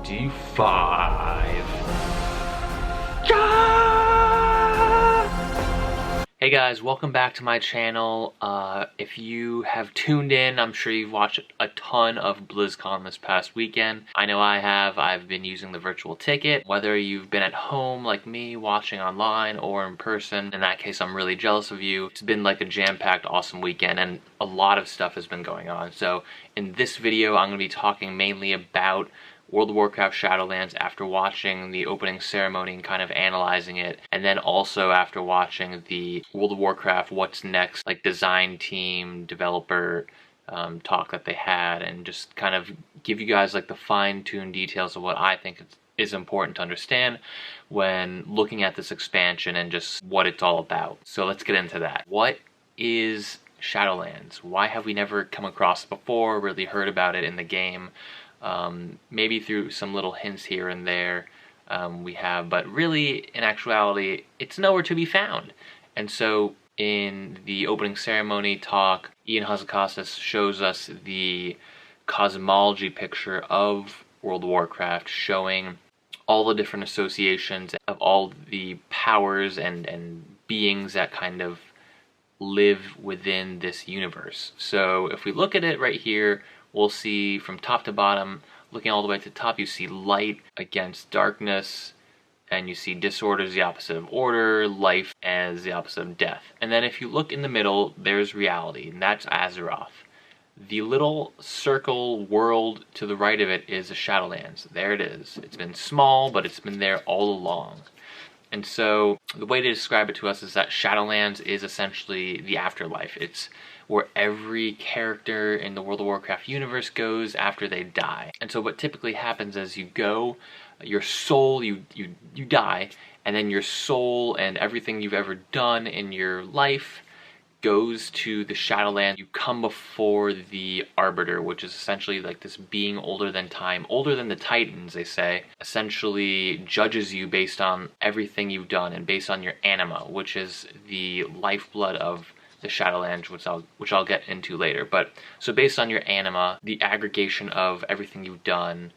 D5. Hey guys, welcome back to my channel. If you have tuned in, I'm sure you've watched a ton of BlizzCon this past weekend. I know I have. I've been using the virtual ticket. Whether you've been at home like me, watching online, or in person, in that case I'm really jealous of you. It's been like a jam-packed, awesome weekend, and a lot of stuff has been going on. So in this video, I'm going to be talking mainly about World of Warcraft Shadowlands after watching the opening ceremony and kind of analyzing it, and then also after watching the World of Warcraft What's Next like design team developer talk that they had, and just kind of give you guys like the fine-tuned details of what I think is important to understand when looking at this expansion and just what it's all about. So let's get into that. What is Shadowlands? Why have we never come across it before, really heard about it in the game? Maybe through some little hints here and there we have, but really in actuality it's nowhere to be found. And so in the opening ceremony talk, Ian Hazzikostas shows us the cosmology picture of World of Warcraft, showing all the different associations of all the powers and beings that kind of live within this universe. So if we look at it right here, we'll see from top to bottom, looking all the way to the top, you see light against darkness, and you see disorder is the opposite of order, life as the opposite of death. And then if you look in the middle, there's reality, and that's Azeroth. The little circle world to the right of it is the Shadowlands. There it is. It's been small, but it's been there all along. And so the way to describe it to us is that Shadowlands is essentially the afterlife. It's where every character in the World of Warcraft universe goes after they die. And so what typically happens is you go, your soul, you die, and then your soul and everything you've ever done in your life goes to the Shadowlands. You come before the Arbiter, which is essentially like this being older than time, older than the Titans, they say, essentially judges you based on everything you've done and based on your Anima, which is the lifeblood of the Shadowlands, which I'll get into later. But so based on your Anima, the aggregation of everything you've done,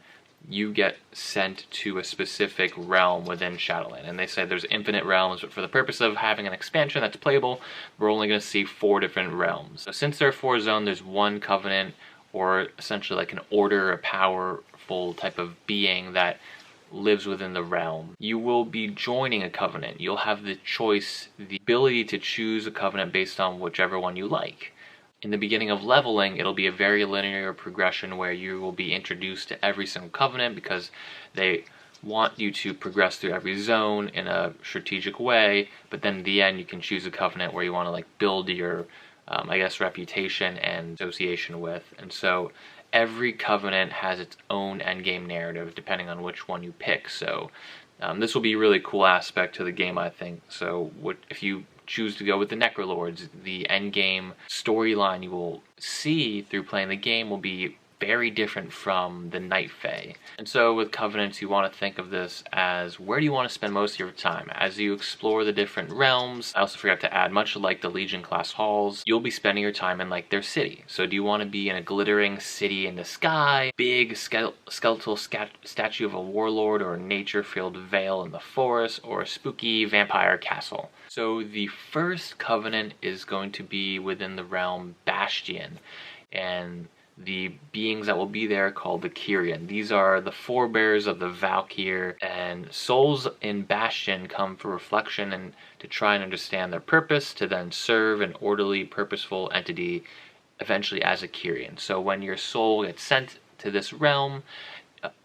you get sent to a specific realm within Shadowland. And they say there's infinite realms, but for the purpose of having an expansion that's playable, we're only going to see 4 different realms. So since there are 4 zones, there's one covenant, or essentially like an order, a powerful type of being that lives within the realm. You will be joining a covenant. You'll have the choice, the ability to choose a covenant based on whichever one you like. In the beginning of leveling, it'll be a very linear progression where you will be introduced to every single covenant because they want you to progress through every zone in a strategic way, but then in the end you can choose a covenant where you want to like build your I guess reputation and association with. And so every covenant has its own endgame narrative depending on which one you pick. So this will be a really cool aspect to the game, I think. So if you choose to go with the Necrolords, the endgame storyline you will see through playing the game will be very different from the Night Fae. And so with Covenants, you want to think of this as, where do you want to spend most of your time? As you explore the different realms, I also forgot to add, much like the Legion class halls, you'll be spending your time in like their city. So do you want to be in a glittering city in the sky, big skeletal statue of a warlord, or a nature-filled vale in the forest, or a spooky vampire castle? So the first Covenant is going to be within the realm Bastion, and the beings that will be there called the Kyrian. These are the forebears of the Valkyr, and souls in Bastion come for reflection and to try and understand their purpose, to then serve an orderly, purposeful entity, eventually as a Kyrian. So when your soul gets sent to this realm,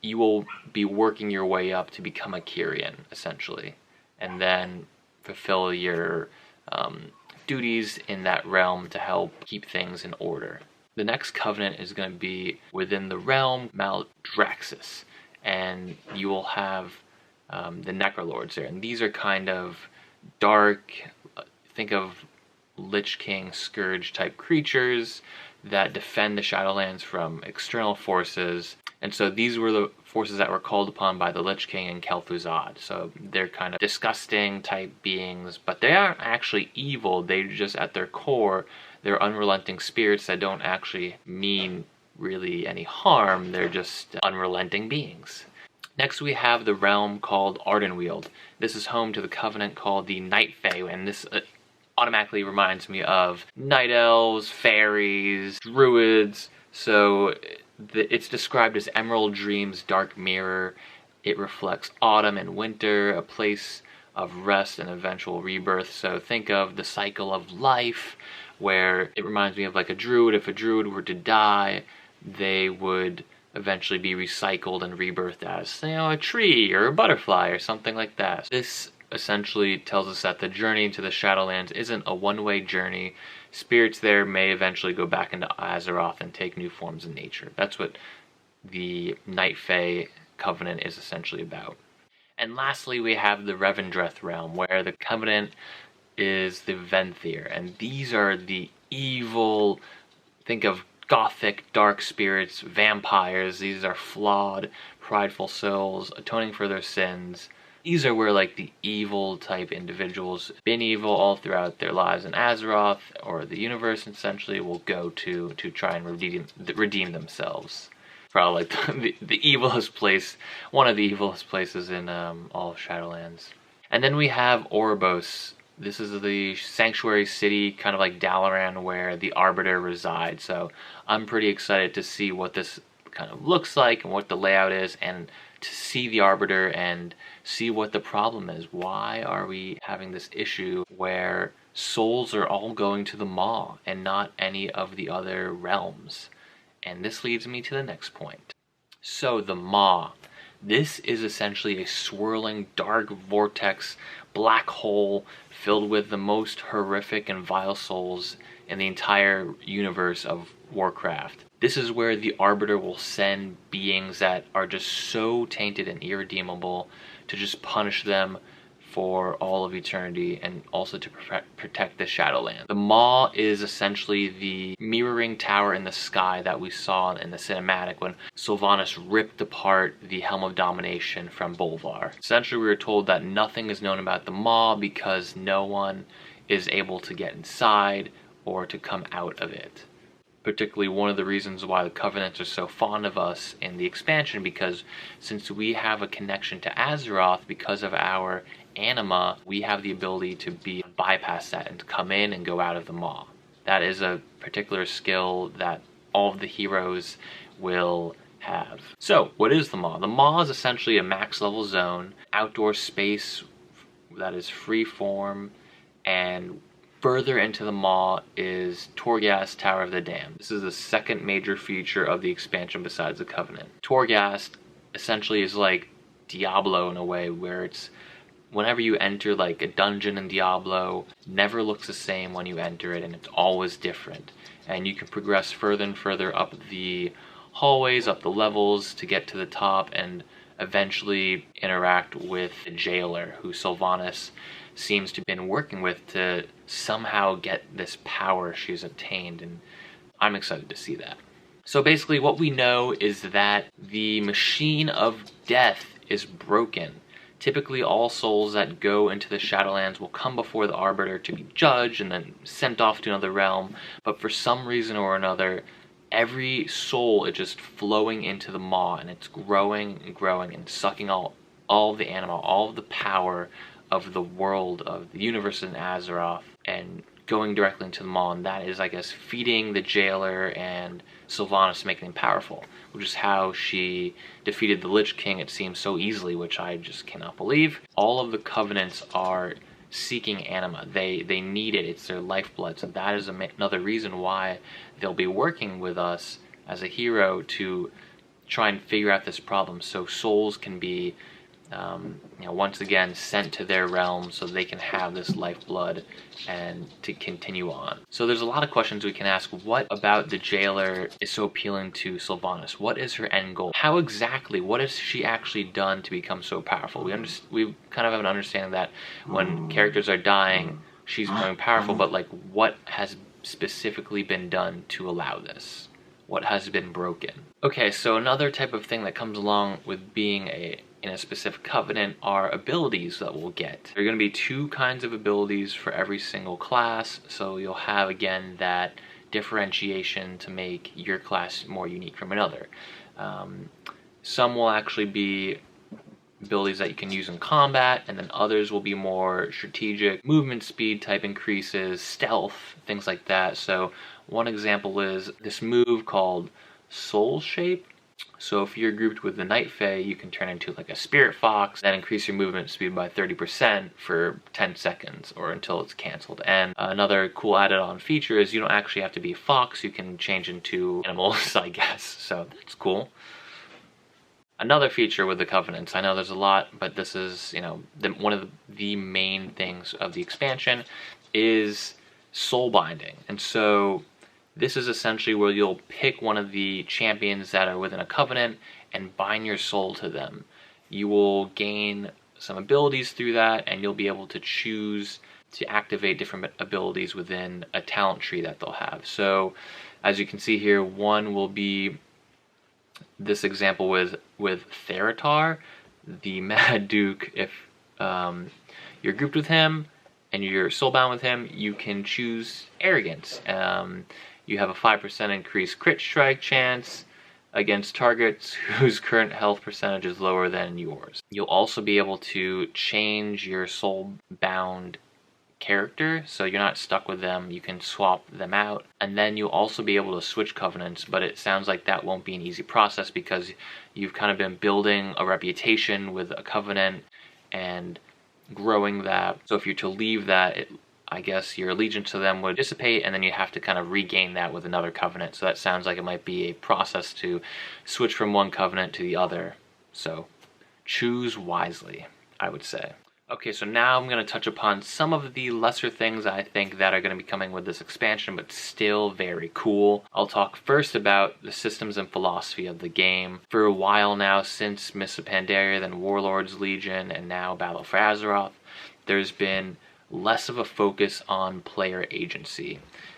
you will be working your way up to become a Kyrian, essentially, and then fulfill your duties in that realm to help keep things in order. The next covenant is going to be within the realm Maldraxxus, and you will have the Necrolords there. And these are kind of dark, think of Lich King, Scourge type creatures that defend the Shadowlands from external forces. And so these were the forces that were called upon by the Lich King and Kel'Thuzad. So they're kind of disgusting type beings, but they aren't actually evil. They just, at their core, they're unrelenting spirits that don't actually mean really any harm. They're just unrelenting beings. Next we have the realm called Ardenweald. This is home to the covenant called the Night Fae, and this automatically reminds me of night elves, fairies, druids. So it's described as Emerald Dream's dark mirror. It reflects autumn and winter, a place of rest and eventual rebirth. So think of the cycle of life, where it reminds me of like a druid. If a druid were to die, they would eventually be recycled and rebirthed as, you know, a tree or a butterfly or something like that. This essentially tells us that the journey to the Shadowlands isn't a one-way journey. Spirits there may eventually go back into Azeroth and take new forms in nature. That's what the Night Fae Covenant is essentially about. And lastly, we have the Revendreth realm, where the Covenant is the Venthyr, and these are the evil, think of gothic, dark spirits, vampires. These are flawed, prideful souls, atoning for their sins. These are where like the evil type individuals, been evil all throughout their lives in Azeroth, or the universe essentially, will go to try and redeem themselves. Probably like the evilest place, one of the evilest places in all of Shadowlands. And then we have Oribos. This is the sanctuary city, kind of like Dalaran, where the Arbiter resides. So I'm pretty excited to see what this kind of looks like and what the layout is, and to see the Arbiter and see what the problem is. Why are we having this issue where souls are all going to the MAW and not any of the other realms? And this leads me to the next point. So the MAW. This is essentially a swirling dark vortex black hole filled with the most horrific and vile souls in the entire universe of Warcraft. This is where the Arbiter will send beings that are just so tainted and irredeemable to just punish them for all of eternity, and also to protect the Shadowlands. The Maw is essentially the mirroring tower in the sky that we saw in the cinematic when Sylvanas ripped apart the Helm of Domination from Bolvar. Essentially, we were told that nothing is known about the Maw because no one is able to get inside or to come out of it. Particularly one of the reasons why the Covenants are so fond of us in the expansion, because since we have a connection to Azeroth because of our Anima, we have the ability to bypass that and to come in and go out of the Maw. That is a particular skill that all of the heroes will have. So, what is the Maw? The Maw is essentially a max level zone, outdoor space that is free form, and further into the Maw is Torghast, Tower of the Damned. This is the second major feature of the expansion besides the Covenant. Torghast essentially is like Diablo in a way, where it's whenever you enter like a dungeon in Diablo, never looks the same when you enter it, and it's always different. And you can progress further and further up the hallways, up the levels to get to the top, and eventually interact with the jailer, who Sylvanas seems to have been working with to somehow get this power she's obtained, and I'm excited to see that. So basically what we know is that the machine of death is broken. Typically all souls that go into the Shadowlands will come before the Arbiter to be judged and then sent off to another realm, but for some reason or another, every soul is just flowing into the Maw, and it's growing and growing and sucking all the anima, all of the power of the world, of the universe in Azeroth, and going directly into the Maw, and that is, I guess, feeding the jailer and Sylvanas, making him powerful, which is how she defeated the Lich King, it seems, so easily, which I just cannot believe. All of the Covenants are seeking anima. They need it. It's their lifeblood. So that is another reason why they'll be working with us as a hero to try and figure out this problem, so souls can be once again sent to their realm so they can have this lifeblood and to continue on. So there's a lot of questions we can ask. What about the jailer is so appealing to Sylvanas? What is her end goal? How exactly, what has she actually done to become so powerful? We kind of have an understanding that when characters are dying, she's becoming powerful, but like, what has specifically been done to allow this? What has been broken? Okay, so another type of thing that comes along with being in a specific covenant are abilities that we'll get. There are going to be two kinds of abilities for every single class, so you'll have again that differentiation to make your class more unique from another. Some will actually be abilities that you can use in combat, and then others will be more strategic, movement speed type increases, stealth, things like that. So one example is this move called Soul Shape. So if you're grouped with the Night Fae, you can turn into like a Spirit Fox, then increase your movement speed by 30% for 10 seconds or until it's canceled. And another cool added on feature is you don't actually have to be a fox, you can change into animals, I guess. So that's cool. Another feature with the Covenants, I know there's a lot, but this is, one of the main things of the expansion is soul binding. And so this is essentially where you'll pick one of the champions that are within a covenant and bind your soul to them. You will gain some abilities through that, and you'll be able to choose to activate different abilities within a talent tree that they'll have. So as you can see here, one will be this example with Theratar, the Mad Duke. If you're grouped with him and you're soulbound with him, you can choose Arrogance. You have a 5% increased crit strike chance against targets whose current health percentage is lower than yours. You'll also be able to change your soul-bound character, so you're not stuck with them. You can swap them out, and then you'll also be able to switch covenants, but it sounds like that won't be an easy process because you've kind of been building a reputation with a covenant and growing that. So if you're to leave that, I guess your allegiance to them would dissipate, and then you have to kind of regain that with another covenant. So that sounds like it might be a process to switch from one covenant to the other. So choose wisely, I would say. Okay, so now I'm going to touch upon some of the lesser things I think that are going to be coming with this expansion, but still very cool. I'll talk first about the systems and philosophy of the game. For a while now, since Mists of Pandaria, then Warlords Legion, and now Battle for Azeroth, there's been less of a focus on player agency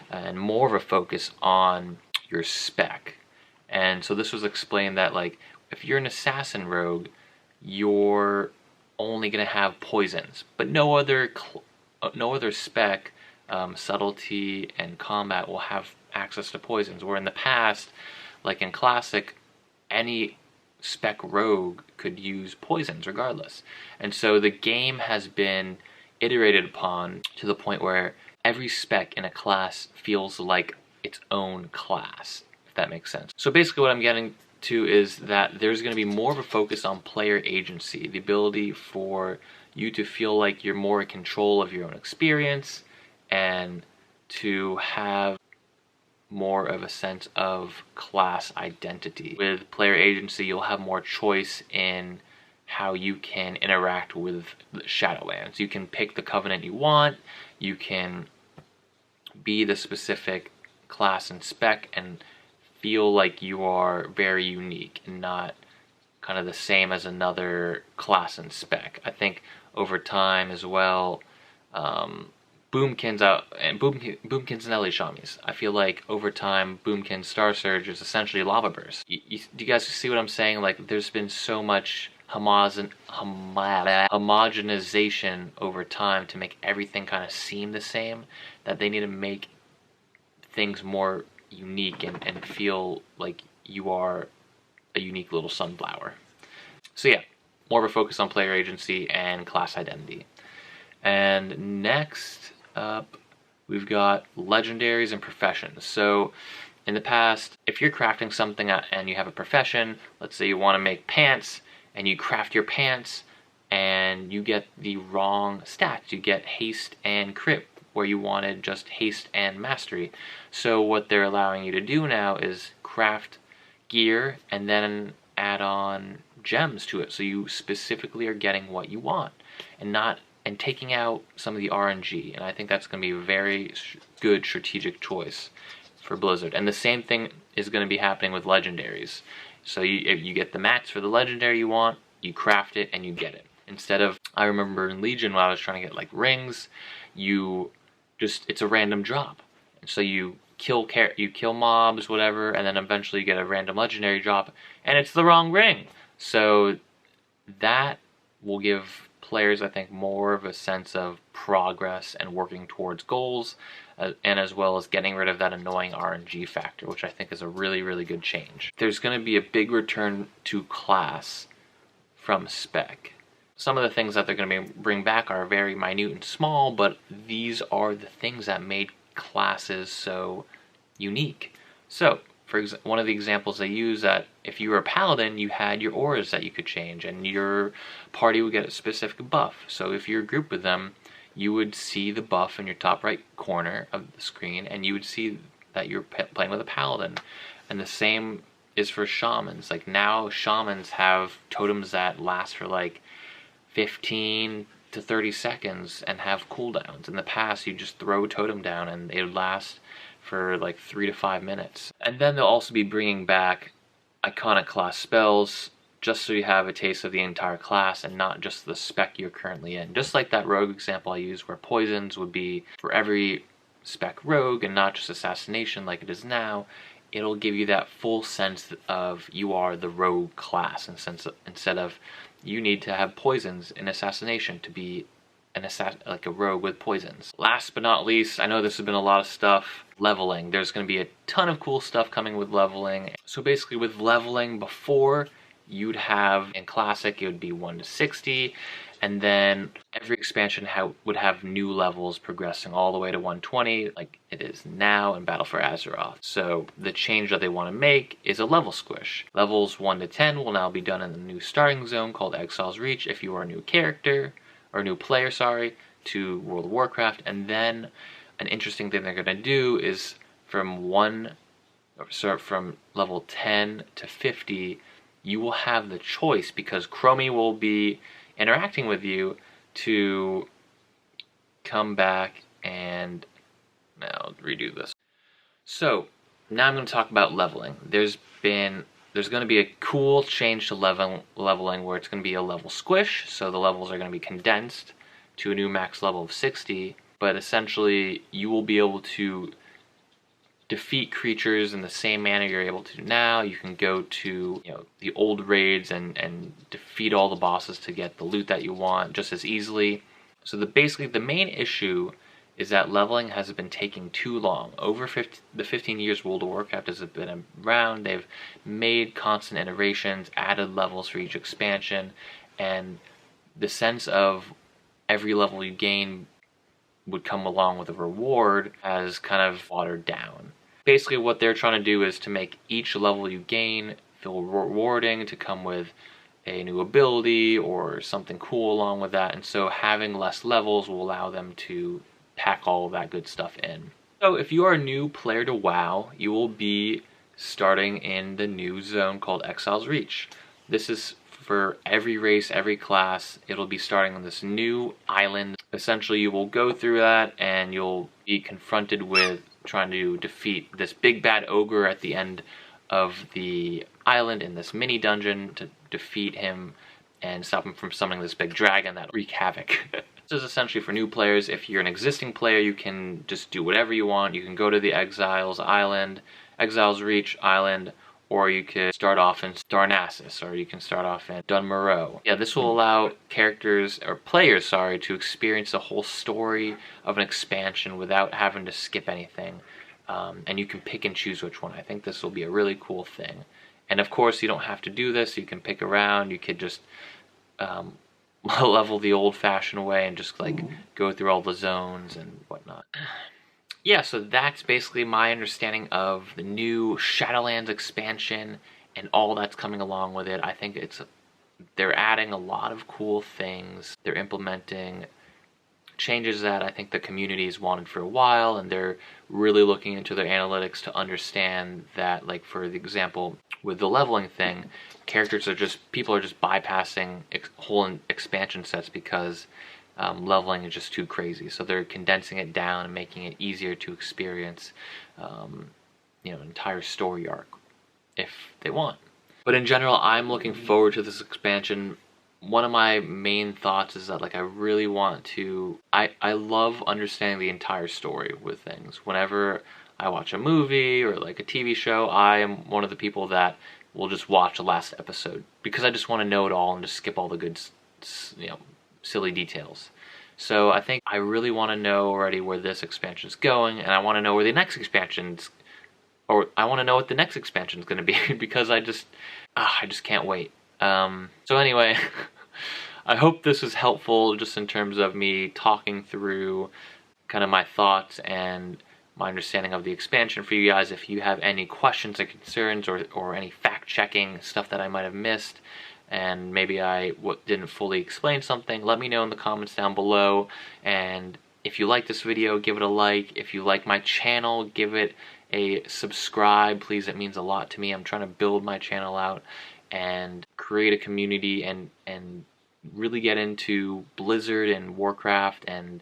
and more of a focus on your spec. And so this was explained that, like, if you're an assassin rogue, you're only going to have poisons, but no other spec, subtlety and combat will have access to poisons, where in the past, like in Classic, any spec rogue could use poisons regardless. And so the game has been iterated upon to the point where every spec in a class feels like its own class, if that makes sense. So basically what I'm getting to is that there's going to be more of a focus on player agency, the ability for you to feel like you're more in control of your own experience and to have more of a sense of class identity. With player agency, you'll have more choice in how you can interact with the Shadowlands. You can pick the covenant you want, you can be the specific class and spec and feel like you are very unique and not kind of the same as another class and spec. I think over time as well, Boomkins and Ellie Shamis. I feel like over time, Boomkin Star Surge is essentially Lava Burst. Do you guys see what I'm saying? Like, there's been so much homogenization over time to make everything kind of seem the same that they need to make things more unique and feel like you are a unique little sunflower. So yeah, more of a focus on player agency and class identity. And next up, we've got legendaries and professions. So in the past, if you're crafting something and you have a profession, let's say you want to make pants, and you craft your pants and you get the wrong stats. You get haste and crit where you wanted just haste and mastery. So what they're allowing you to do now is craft gear and then add on gems to it, so you specifically are getting what you want and taking out some of the RNG. And I think that's going to be a very good strategic choice for Blizzard. And the same thing is going to be happening with legendaries. So if you get the mats for the legendary you want, you craft it and you get it. Instead of, I remember in Legion when I was trying to get like rings, it's a random drop. And so you kill mobs, whatever, and then eventually you get a random legendary drop, and it's the wrong ring. So that will give players, I think, more of a sense of progress and working towards goals, and as well as getting rid of that annoying RNG factor, which I think is a really, really good change. There's going to be a big return to class from spec. some of the things that they're going to bring back are very minute and small, but these are the things that made classes so unique. So, for one of the examples they use, that if you were a paladin, you had your auras that you could change, and your party would get a specific buff. So if you're grouped with them, you would see the buff in your top right corner of the screen, and you would see that you're playing with a paladin. And the same is for shamans. Like, now shamans have totems that last for like 15 to 30 seconds and have cooldowns. In the past, you just throw a totem down and it would last for like 3 to 5 minutes. And then they'll also be bringing back iconic class spells, just so you have a taste of the entire class and not just the spec you're currently in. Just like that rogue example I used, where poisons would be for every spec rogue and not just assassination like it is now. It'll give you that full sense of you are the rogue class, instead of you need to have poisons in assassination to be like a rogue with poisons. Last but not least, I know this has been a lot of stuff, leveling. There's going to be a ton of cool stuff coming with leveling. So basically with leveling, before you'd have in Classic, it would be 1 to 60, and then every expansion would have new levels progressing all the way to 120, like it is now in Battle for Azeroth. So the change that they want to make is a level squish. Levels 1 to 10 will now be done in the new starting zone called Exile's Reach if you are a new character, or new player, sorry, to World of Warcraft. And then an interesting thing they're going to do is from level 10 to 50, you will have the choice, because Chromie will be interacting with you, to come back and now redo this. So now I'm going to talk about leveling. There's going to be a cool change to leveling where it's going to be a level squish, so the levels are going to be condensed to a new max level of 60, but essentially you will be able to defeat creatures in the same manner you're able to now. You can go to the old raids and defeat all the bosses to get the loot that you want just as easily. So basically the main issue is that leveling has been taking too long. Over the 15 years World of Warcraft has been around, they've made constant iterations, added levels for each expansion, and the sense of every level you gain would come along with a reward has kind of watered down. Basically what they're trying to do is to make each level you gain feel rewarding, to come with a new ability or something cool along with that, and so having less levels will allow them to pack all of that good stuff in. So if you are a new player to WoW, you will be starting in the new zone called Exile's Reach. This is for every race, every class. It'll be starting on this new island. Essentially you will go through that and you'll be confronted with trying to defeat this big bad ogre at the end of the island in this mini dungeon, to defeat him and stop him from summoning this big dragon that wreak havoc. This is essentially for new players. If you're an existing player, you can just do whatever you want. You can go to the Exile's Reach Island, or you could start off in Darnassus, or you can start off in Dunmoreau. Yeah, this will allow players, to experience the whole story of an expansion without having to skip anything. And you can pick and choose which one. I think this will be a really cool thing. And of course, you don't have to do this. You can pick around. You could just level the old-fashioned way and just go through all the zones and whatnot. Yeah, so that's basically my understanding of the new Shadowlands expansion and all that's coming along with it. I think they're adding a lot of cool things. They're implementing changes that I think the community's wanted for a while, and they're really looking into their analytics to understand that, for the example, with the leveling thing, people are just bypassing whole expansion sets because leveling is just too crazy. So they're condensing it down and making it easier to experience, an entire story arc if they want. But in general, I'm looking forward to this expansion. One of my main thoughts is that I really want to, I love understanding the entire story with things. Whenever I watch a movie or a TV show, I am one of the people that will just watch the last episode because I just want to know it all and just skip all the good, silly details. So I think I really want to know already where this expansion is going, and I want to know where the next expansion's, or I want to know what the next expansion is going to be because I just can't wait. So anyway, I hope this was helpful just in terms of me talking through kind of my thoughts and my understanding of the expansion for you guys. If you have any questions or concerns or any fact-checking stuff that I might have missed and maybe I didn't fully explain something, let me know in the comments down below. And if you like this video, give it a like. If you like my channel, give it a subscribe, please. It means a lot to me. I'm trying to build my channel out and create a community and really get into Blizzard and Warcraft and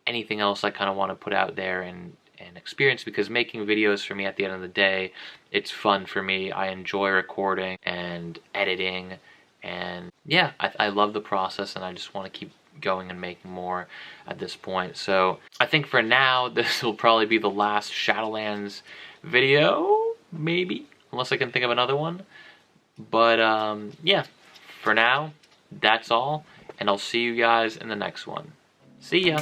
anything else I kind of want to put out there and experience, because making videos for me, at the end of the day, it's fun for me. I enjoy recording and editing, and yeah, I love the process, and I just want to keep going and making more at this point. So I think for now, this will probably be the last Shadowlands video, maybe, unless I can think of another one. But yeah, for now, that's all, and I'll see you guys in the next one. See ya!